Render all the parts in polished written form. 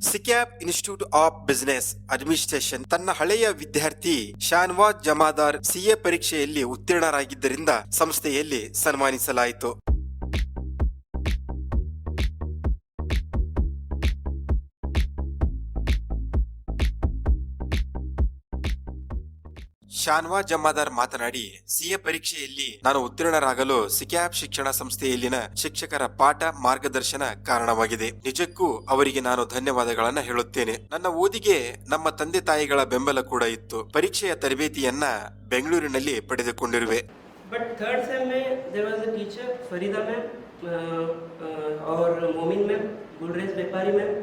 ಸಿಕ್ಯಾಪ್ Institute of Business administration ತನ್ನ ಹಳೆಯ ವಿದ್ಯಾರ್ಥಿ ಶಾನ್ವಾಜ್ ಜಮಾದಾರ್ ಸಿಎ ಪರೀಕ್ಷೆಯಲ್ಲಿ ಉತ್ತೀರ್ಣರಾಗಿದ್ದರಿಂದ ಸಂಸ್ಥೆಯಲ್ಲಿ ಸನ್ಮಾನಿಸಲಾಯಿತು. ಶಾನ್ವಾಜ್ ಜಮಾದಾರ್ ಮಾತನಾಡಿ, ಸಿಎ ಪರೀಕ್ಷೆಯಲ್ಲಿ ನಾನು ಉತ್ತೀರ್ಣರಾಗಲು ಸಿಕ್ಯಾಪ್ ಶಿಕ್ಷಣ ಸಂಸ್ಥೆಯಲ್ಲಿನ ಶಿಕ್ಷಕರ ಪಾಠ ಮಾರ್ಗದರ್ಶನ ಕಾರಣವಾಗಿದೆ. ನಿಜಕ್ಕೂ ಅವರಿಗೆ ನಾನು ಧನ್ಯವಾದಗಳನ್ನ ಹೇಳುತ್ತೇನೆ. ನನ್ನ ಓದಿಗೆ ನಮ್ಮ ತಂದೆ ತಾಯಿಗಳ ಬೆಂಬಲ ಕೂಡ ಇತ್ತು. ಪರೀಕ್ಷೆಯ ತರಬೇತಿಯನ್ನ ಬೆಂಗಳೂರಿನಲ್ಲಿ ಪಡೆದುಕೊಂಡಿರುವೆ. बट थर्ड सेम में there was a teacher Farida ma'am और मोमिन मैम, गुलरेज व्यापारी मैम,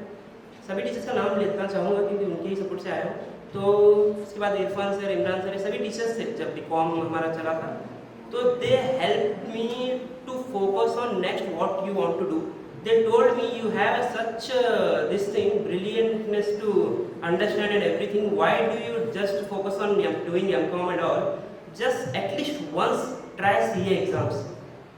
सभी टीचर्स का नाम लेना चाहूँगा क्योंकि उनके ही सपोर्ट से आया हूँ. तो उसके बाद इरफान सर, इमरान सर, सभी टीचर्स थे जब बीकॉम हमारा चला था. तो they help me to focus on next what you want to do. They told me you have such this thing brilliantness to understand and everything. Why do you just focus on doing MCom and all? Just at least once try CA exams.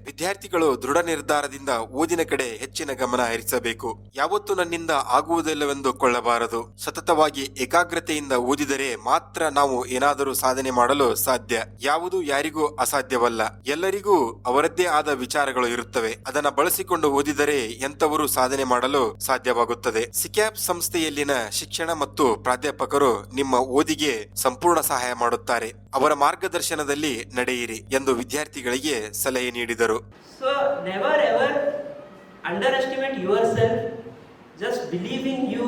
ವಿದ್ಯಾರ್ಥಿಗಳು ದೃಢ ನಿರ್ಧಾರದಿಂದ ಓದಿನ ಕಡೆ ಹೆಚ್ಚಿನ ಗಮನ ಹರಿಸಬೇಕು. ಯಾವತ್ತೂ ನನ್ನಿಂದ ಆಗುವುದಿಲ್ಲವೆಂದು ಕೊಳ್ಳಬಾರದು. ಸತತವಾಗಿ ಏಕಾಗ್ರತೆಯಿಂದ ಓದಿದರೆ ಮಾತ್ರ ನಾವು ಏನಾದರೂ ಸಾಧನೆ ಮಾಡಲು ಸಾಧ್ಯ. ಯಾವುದು ಯಾರಿಗೂ ಅಸಾಧ್ಯವಲ್ಲ. ಎಲ್ಲರಿಗೂ ಅವರದ್ದೇ ಆದ ವಿಚಾರಗಳು ಇರುತ್ತವೆ. ಅದನ್ನ ಬಳಸಿಕೊಂಡು ಓದಿದರೆ ಎಂತವರು ಸಾಧನೆ ಮಾಡಲು ಸಾಧ್ಯವಾಗುತ್ತದೆ. ಸಿಕ್ಯಾಪ್ ಸಂಸ್ಥೆಯಲ್ಲಿನ ಶಿಕ್ಷಣ ಮತ್ತು ಪ್ರಾಧ್ಯಾಪಕರು ನಿಮ್ಮ ಓದಿಗೆ ಸಂಪೂರ್ಣ ಸಹಾಯ ಮಾಡುತ್ತಾರೆ. ಅವರ ಮಾರ್ಗದರ್ಶನದಲ್ಲಿ ನಡೆಯಿರಿ ಎಂದು ವಿದ್ಯಾರ್ಥಿಗಳಿಗೆ ಸಲಹೆ ನೀಡಿದರು. So never ever underestimate yourself. Just believe in you.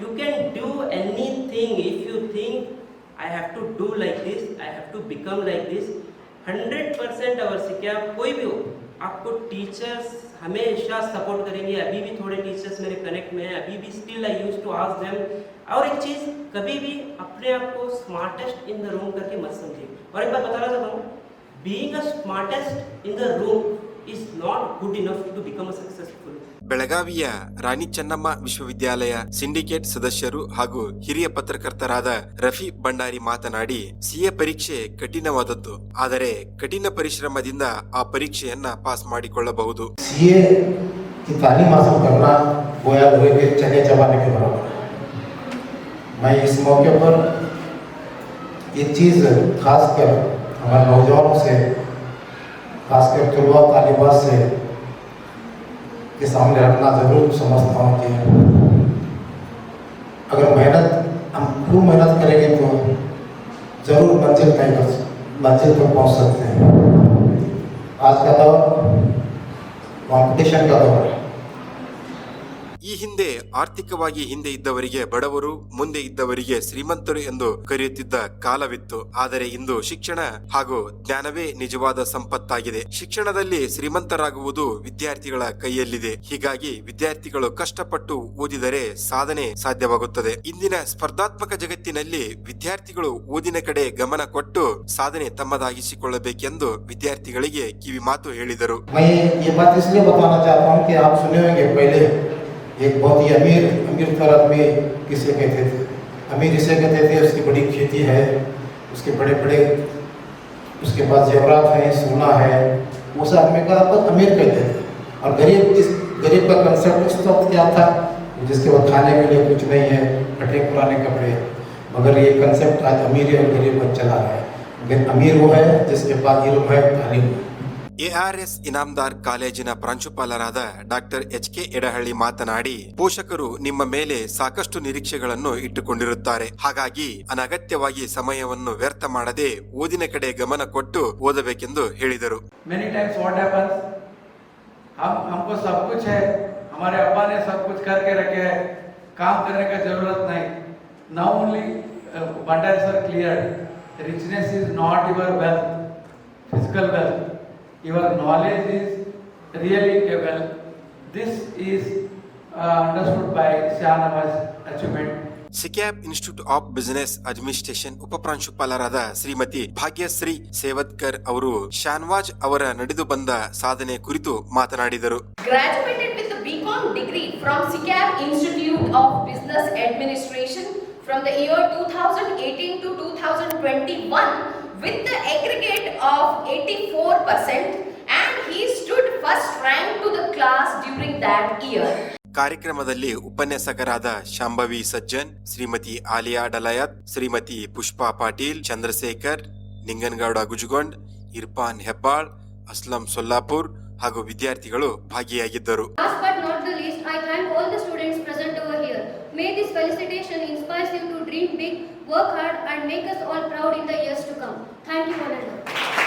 You can do anything. If you think I have to do like this, I have to become like this, 100% our सिक्या कोई भी हो, आपको टीचर्स हमेशा सपोर्ट करेंगे. अभी भी थोड़े teachers मेरे कनेक्ट में हैं. अभी भी still I use to ask them. और एक चीज़, कभी भी अपने आप को स्मार्टेस्ट इन द रूम करके मत समझिए. और एक बात बताना चाहता हूँ, being a smartest in the room is not good enough to become a successful. ಬೆಳಗಾವಿಯ ರಾಣಿ ಚೆನ್ನಮ್ಮ ವಿಶ್ವವಿದ್ಯಾಲಯ ಸಿಂಡಿಕೇಟ್ ಸದಸ್ಯರು ಹಾಗೂ ಹಿರಿಯ ಪತ್ರಕರ್ತರಾದ ರಫಿ ಭಂಡಾರಿ ಮಾತನಾಡಿ, ಸಿಎ ಪರೀಕ್ಷೆ ಕಠಿಣವಾದದ್ದು, ಆದರೆ ಕಠಿಣ ಪರಿಶ್ರಮದಿಂದ ಆ ಪರೀಕ್ಷೆಯನ್ನ ಪಾಸ್ ಮಾಡಿಕೊಳ್ಳಬಹುದು. सीए की तालीम हासिल करना गोया लोहे के चने चबाने के बराबर है. मैं इस मौके पर ये चीज़ खासकर हमारे नौजवानों से, खासकर तलबा तालिबात से के सामने रखना ज़रूर समझता हूँ कि अगर हम खूब मेहनत करेंगे तो ज़रूर मंजिल पर पहुँच सकते हैं. आज का दौर कॉम्पिटिशन का दौर है. ಈ ಹಿಂದೆ ಆರ್ಥಿಕವಾಗಿ ಹಿಂದೆ ಇದ್ದವರಿಗೆ ಬಡವರು, ಮುಂದೆ ಇದ್ದವರಿಗೆ ಶ್ರೀಮಂತರು ಎಂದು ಕರೆಯುತ್ತಿದ್ದ ಕಾಲವಿತ್ತು. ಆದರೆ ಇಂದು ಶಿಕ್ಷಣ ಹಾಗೂ ಜ್ಞಾನವೇ ನಿಜವಾದ ಸಂಪತ್ತಾಗಿದೆ. ಶಿಕ್ಷಣದಲ್ಲಿ ಶ್ರೀಮಂತರಾಗುವುದು ವಿದ್ಯಾರ್ಥಿಗಳ ಕೈಯಲ್ಲಿದೆ. ಹೀಗಾಗಿ ವಿದ್ಯಾರ್ಥಿಗಳು ಕಷ್ಟಪಟ್ಟು ಓದಿದರೆ ಸಾಧನೆ ಸಾಧ್ಯವಾಗುತ್ತದೆ. ಇಂದಿನ ಸ್ಪರ್ಧಾತ್ಮಕ ಜಗತ್ತಿನಲ್ಲಿ ವಿದ್ಯಾರ್ಥಿಗಳು ಓದಿನ ಕಡೆ ಗಮನ ಕೊಟ್ಟು ಸಾಧನೆ ತಮ್ಮದಾಗಿಸಿಕೊಳ್ಳಬೇಕೆಂದು ವಿದ್ಯಾರ್ಥಿಗಳಿಗೆ ಕಿವಿ ಮಾತು ಹೇಳಿದರು. एक बहुत ही अमीर तरह में किसे कहते थे, अमीर इसे कहते थे उसकी बड़ी खेती है, उसके बड़े बड़े उसके पास जेवरात है, सोना है, वो सब हमें का अमीर कहते थे. और गरीब का कंसेप्ट उस वक्त क्या था, जिसके बाद खाने के लिए कुछ नहीं है, फटे पुराने कपड़े. मगर ये कंसेप्ट आज अमीर और गरीब पर चला है. अमीर वो है जिसके पास इल्म है, तालीम है. ARS ಇನಾಮದಾರ್ ಕಾಲೇಜಿನ ಪ್ರಾಂಶುಪಾಲರಾದ ಡಾಕ್ಟರ್ HK ಎಡಹಳ್ಳಿ ಮಾತನಾಡಿ, ಪೋಷಕರು ನಿಮ್ಮ ಮೇಲೆ ಸಾಕಷ್ಟು ನಿರೀಕ್ಷೆಗಳನ್ನು ಇಟ್ಟುಕೊಂಡಿರುತ್ತಾರೆ. ಹಾಗಾಗಿ ಅನಗತ್ಯವಾಗಿ ಸಮಯವನ್ನು ವ್ಯರ್ಥ ಮಾಡದೆ ಓದಿನ ಕಡೆ ಗಮನ ಕೊಟ್ಟು ಓದಬೇಕೆಂದು ಹೇಳಿದರು. Many times what happens, हमको सब कुछ है, हमारे अब्बा ने सब कुछ करके रखे है, काम करने का जरूरत नहीं. Now only Bhandari sir cleared, richness is not your wealth, physical wealth. Your knowledge is really a wealth. This is understood by Shahnawaz achievement. ಸಿಕ್ಯಾಪ್ ಇನ್ಸ್ಟಿಟ್ಯೂಟ್ ಆಫ್ ಬಿಸಿನೆಸ್ ಅಡ್ಮಿನಿಸ್ಟ್ರೇಷನ್ ಉಪಪ್ರಾಂಶುಪಾಲರಾದ ಶ್ರೀಮತಿ ಭಾಗ್ಯಶ್ರೀ ಸೇವದ್ಕರ್ ಅವರು ಶಾನ್ವಾಜ್ ಅವರ ನಡೆದು ಬಂದ ಸಾಧನೆ ಕುರಿತು ಮಾತನಾಡಿದರು. Graduated with the BCom degree from SICAP Institute of Business Administration from the year 2018 to 2021 with the aggregate of 84%, and he stood first rank to the class during that year. ಕಾರ್ಯಕ್ರಮದಲ್ಲಿ ಉಪನ್ಯಾಸಕರಾದ ಶಾಂಭವಿ ಸಜ್ಜನ್, ಶ್ರೀಮತಿ ಆಲಿಯಾ ಡಲಯತ್, ಶ್ರೀಮತಿ ಪುಷ್ಪಾ ಪಾಟೀಲ್, ಚಂದ್ರಶೇಖರ್, ನಿಂಗನಗೌಡ ಗುಜುಗೊಂಡ್, ಇರ್ಫಾನ್ ಹೆಬ್ಬಾಳ್, ಅಸ್ಲಂ ಸೊಲ್ಲಾಪುರ್ ಹಾಗೂ ವಿದ್ಯಾರ್ಥಿಗಳು ಭಾಗಿಯಾಗಿದ್ದರು. Last but not the least, I thank all the students present over here. May this felicitation inspire you to dream big, work hard and make us all proud in the years to come. Thank you all and all.